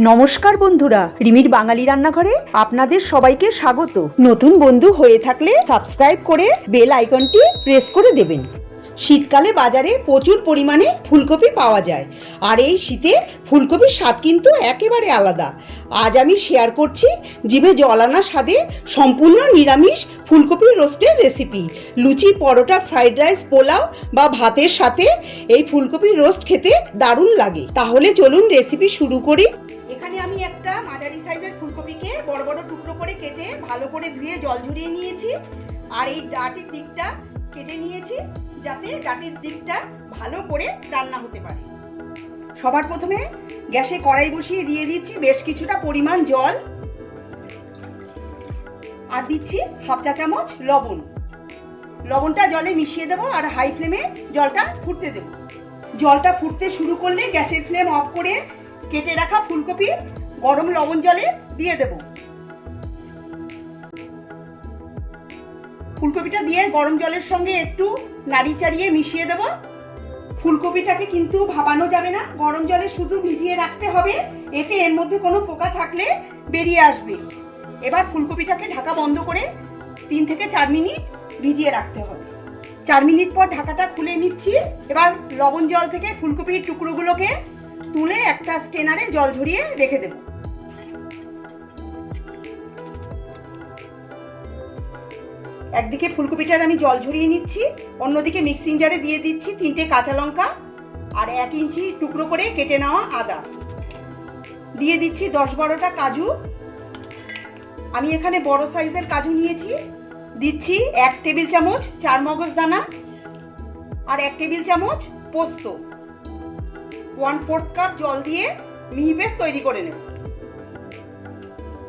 নমস্কার বন্ধুরা, রিমির বাঙালি রান্নাঘরে আপনাদের সবাইকে স্বাগত। নতুন বন্ধু হয়ে থাকলে সাবস্ক্রাইব করে বেল আইকনটি প্রেস করে দেবেন। শীতকালে বাজারে প্রচুর পরিমাণে ফুলকপি পাওয়া যায়, আর এই শীতে ফুলকপির স্বাদ কিন্তু একেবারে আলাদা। আজ আমি শেয়ার করছি জিভে জল আনা স্বাদে সম্পূর্ণ নিরামিষ ফুলকপির রোস্টের রেসিপি। লুচি, পরোটা, ফ্রাইড রাইস, পোলাও বা ভাতের সাথে এই ফুলকপির রোস্ট খেতে দারুণ লাগে। তাহলে চলুন রেসিপি শুরু করি। এখানে আমি একটা মাঝারি সাইজের ফুলকপিকে বড় বড় টুকরো করে কেটে ভালো করে ধুয়ে জল ঝরিয়ে নিয়েছি, আর এই ডাটির দিকটা কেটে নিয়েছি যাতে ডাটির দিকটা ভালো করে রান্না হতে পারে। সবার প্রথমে গ্যাসে কড়াই বসিয়ে দিয়ে দিচ্ছি বেশ কিছুটা পরিমাণ জল, আর দিচ্ছি হাফ চা চামচ লবণ। লবণটা জলে মিশিয়ে দেবো আর হাই ফ্লেমে জলটা ফুটতে দেব। জলটা ফুটতে শুরু করলে গ্যাসের ফ্লেম অফ করে কেটে রাখা ফুলকপি গরম লবণ জলে দিয়ে দেব। ফুলকপিটা দিয়ে গরম জলের সঙ্গে একটু নাড়ি চাড়িয়ে মিশিয়ে দেব। ফুলকপিটাকে কিন্তু ভাপানো যাবে না, গরম জলে শুধু ভিজিয়ে রাখতে হবে, এতে এর মধ্যে কোনো পোকা থাকলে বেরিয়ে আসবে। এবার ফুলকপিটাকে ঢাকা বন্ধ করে 3 থেকে 4 মিনিট ভিজিয়ে রাখতে হবে। 4 মিনিট পর ঢাকাটা খুলে নিচ্ছি। এবার লবণ জল থেকে ফুলকপির টুকরোগুলোকে তুলে একটা স্ট্রেনারে জল ঝরিয়ে রেখে দেব। একদিকে ফুলকপিটার আমি জল ঝরিয়ে নিচ্ছি, অন্যদিকে মিক্সিং জারে দিয়ে দিচ্ছি 3টে কাঁচা লঙ্কা আর 1 ইঞ্চি টুকরো করে কেটে নেওয়া আদা। দিয়ে দিচ্ছি 10-12টা কাজু। আমি এখানে বড় সাইজের কাজু নিয়েছি। দিচ্ছি 1 টেবিল চামচ চারমগজ দানা আর 1 টেবিল চামচ পোস্ত। 1/4 কাপ জল দিয়ে মিহি পেস্ট তৈরি করে নেব।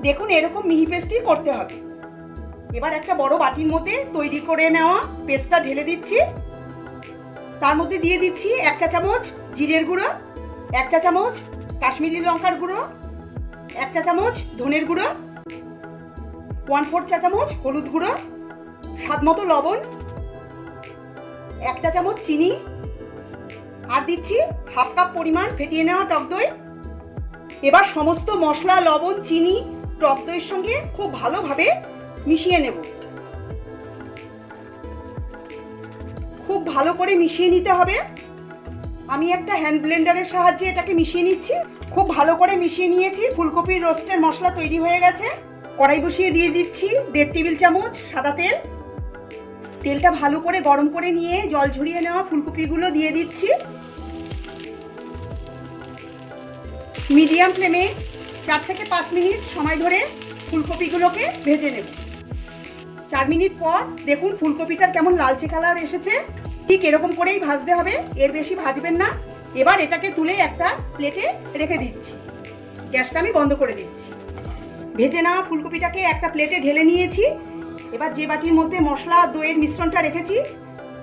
দেখুন এরকম মিহি পেস্টই করতে হবে। এবার একটা বড় বাটির মধ্যে তৈরি করে নেওয়া পেস্টটা ঢেলে দিচ্ছি। তার মধ্যে দিয়ে দিচ্ছি 1 চা চামচ জিরের গুঁড়ো, 1 চা চামচ কাশ্মীরি লঙ্কার গুঁড়ো, 1 চা চামচ ধনের গুঁড়ো, 1/4 চা চামচ হলুদ গুঁড়ো, স্বাদ মতো লবণ, 1 চা চামচ চিনি, আর দিচ্ছি হাফ কাপ পরিমাণ ফেটিয়ে নেওয়া টক দই। এবার সমস্ত মশলা, লবণ, চিনি টক দইয়ের সঙ্গে খুব ভালোভাবে মিশিয়ে নেব। খুব ভালো করে মিশিয়ে নিতে হবে। আমি একটা হ্যান্ড ব্লেন্ডারের সাহায্যে এটাকে মিশিয়ে নিচ্ছি। খুব ভালো করে মিশিয়ে নিয়েছি। ফুলকপির রোস্টের মশলা তৈরি হয়ে গেছে। কড়াই বসিয়ে দিয়ে দিচ্ছি 1.5 টেবিল চামচ সাদা তেল। তেলটা ভালো করে গরম করে নিয়ে জল ঝরিয়ে নেওয়া ফুলকপিগুলো দিয়ে দিচ্ছি। মিডিয়াম ফ্লেমে 4 থেকে 5 মিনিট সময় ধরে ফুলকপিগুলোকে ভেজে নেব। 4 মিনিট পর দেখুন ফুলকপিটার কেমন লালচে কালার এসেছে। ঠিক এরকম করেই ভাজতে হবে, এর বেশি ভাজবেন না। এবার এটাকে তুলে একটা প্লেটে রেখে দিচ্ছি। গ্যাসটা আমি বন্ধ করে দিচ্ছি। ভেজে নেওয়া ফুলকপিটাকে একটা প্লেটে ঢেলে নিয়েছি। এবার যে বাটির মধ্যে মশলা দইয়ের মিশ্রণটা রেখেছি,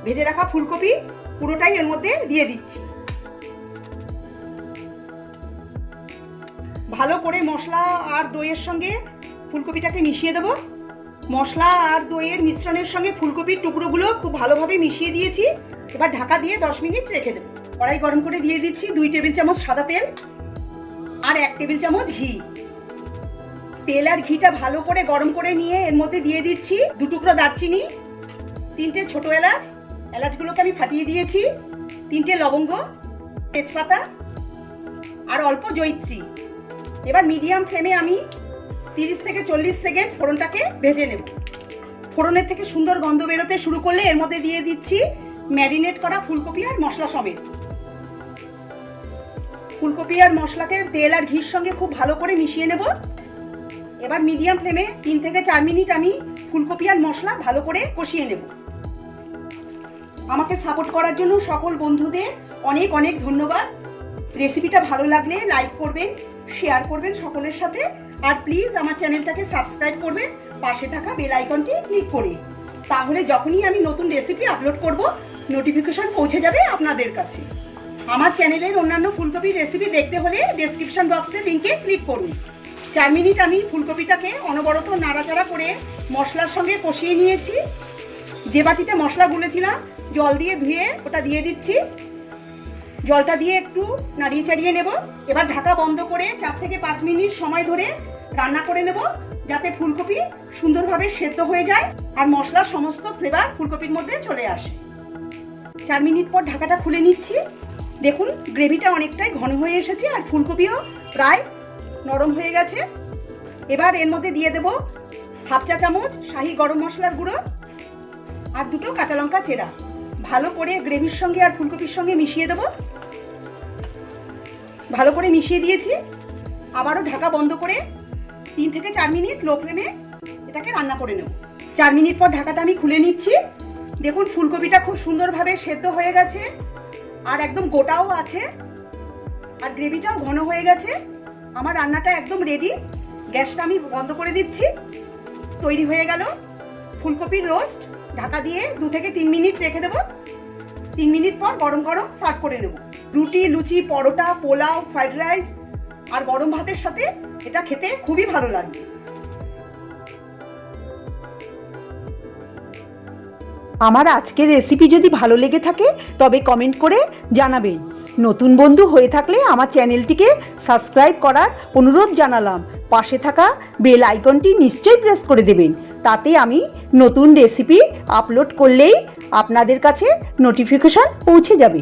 ভেজে রাখা ফুলকপি পুরোটাই এর মধ্যে দিয়ে দিচ্ছি। ভালো করে মশলা আর দইয়ের সঙ্গে ফুলকপিটাকে মিশিয়ে দেব। মশলা আর দইয়ের মিশ্রণের সঙ্গে ফুলকপির টুকরোগুলো খুব ভালোভাবে মিশিয়ে দিয়েছি। এবার ঢাকা দিয়ে 10 মিনিট রেখে দেব। কড়াই গরম করে দিয়ে দিচ্ছি 2 টেবিল চামচ সাদা তেল আর 1 টেবিল চামচ ঘি। তেল আর ঘিটা ভালো করে গরম করে নিয়ে এর মধ্যে দিয়ে দিচ্ছি 2 টুকরো দারচিনি, 3টে ছোট এলাচ, এলাচগুলোকে আমি ফাটিয়ে দিয়েছি, 3টে লবঙ্গ, তেজপাতা আর অল্প জয়িত্রী। এবার মিডিয়াম ফ্লেমে আমি 30 থেকে 40 সেকেন্ড ফোড়নটাকে ভেজে নেব। ফোড়নের থেকে সুন্দর গন্ধ বেরোতে শুরু করলে এর মধ্যে দিয়ে দিচ্ছি ম্যারিনেট করা ফুলকপি আর মশলা সমেত। ফুলকপি আর মশলাকে তেল আর ঘির সঙ্গে খুব ভালো করে মিশিয়ে নেব। এবার মিডিয়াম ফ্লেমে 3 থেকে 4 মিনিট আমি ফুলকপি আর মশলা ভালো করে কষিয়ে নেব। আমাকে সাপোর্ট করার জন্য সকল বন্ধুদের অনেক অনেক ধন্যবাদ। রেসিপিটা ভালো লাগলে লাইক করবেন, শেয়ার করবেন সকলের সাথে, আর প্লিজ আমার চ্যানেলটাকে সাবস্ক্রাইব করবেন পাশে থাকা বেল আইকনটি ক্লিক করে। তাহলে যখনই আমি নতুন রেসিপি আপলোড করব নোটিফিকেশন পৌঁছে যাবে আপনাদের কাছে। আমার চ্যানেলের অন্যান্য ফুলকপির রেসিপি দেখতে হলে ডেসক্রিপশন বক্সের লিঙ্কে ক্লিক করুন। 4 মিনিট আমি ফুলকপিটাকে অনবরত নাড়াচাড়া করে মশলার সঙ্গে কষিয়ে নিয়েছি। যে বাটিতে মশলা গুলেছিলাম জল দিয়ে ধুয়ে ওটা দিয়ে দিচ্ছি। জলটা দিয়ে একটু নাড়িয়ে চাড়িয়ে নেব। এবার ঢাকা বন্ধ করে 4 থেকে 5 মিনিট সময় ধরে রান্না করে নেব, যাতে ফুলকপি সুন্দরভাবে সেদ্ধ হয়ে যায় আর মশলার সমস্ত ফ্লেভার ফুলকপির মধ্যে চলে আসে। 4 মিনিট পর ঢাকাটা খুলে নিচ্ছি। দেখুন গ্রেভিটা অনেকটাই ঘন হয়ে এসেছে আর ফুলকপিও প্রায় নরম হয়ে গেছে। এবার এর মধ্যে দিয়ে দেব হাফ চা চামচ শাহি গরম মশলার গুঁড়ো আর 2টো কাঁচা লঙ্কা চেরা। ভালো করে গ্রেভির সঙ্গে আর ফুলকপির সঙ্গে মিশিয়ে দেব। ভালো করে মিশিয়ে দিয়েছি। আবারও ঢাকা বন্ধ করে 3 থেকে 4 মিনিট লো ফ্লেমে এটাকে রান্না করে নেব। 4 মিনিট পর ঢাকাটা আমি খুলে নিচ্ছি। দেখুন ফুলকপিটা খুব সুন্দরভাবে সেদ্ধ হয়ে গেছে আর একদম গোটাও আছে আর গ্রেভিটাও ঘন হয়ে গেছে। আমার রান্নাটা একদম রেডি। গ্যাসটা আমি বন্ধ করে দিচ্ছি। তৈরি হয়ে গেল ফুলকপির রোস্ট। ঢাকা দিয়ে 2 থেকে 3 মিনিট রেখে দেব। 3 মিনিট পর গরম গরম সার্ভ করে নেব। রুটি, লুচি, পরোটা, পোলাও, ফ্রাইড রাইস আর গরম ভাতের সাথে এটা খেতে খুবই ভালো লাগবে। আমার আজকের রেসিপি যদি ভালো লেগে থাকে তবে কমেন্ট করে জানাবেন। নতুন বন্ধু হয়ে থাকলে আমার চ্যানেলটিকে সাবস্ক্রাইব করার অনুরোধ জানালাম। পাশে থাকা বেল আইকনটি নিশ্চয়ই প্রেস করে দেবেন, তাতে আমি নতুন রেসিপি আপলোড করলেই আপনাদের কাছে নোটিফিকেশন পৌঁছে যাবে।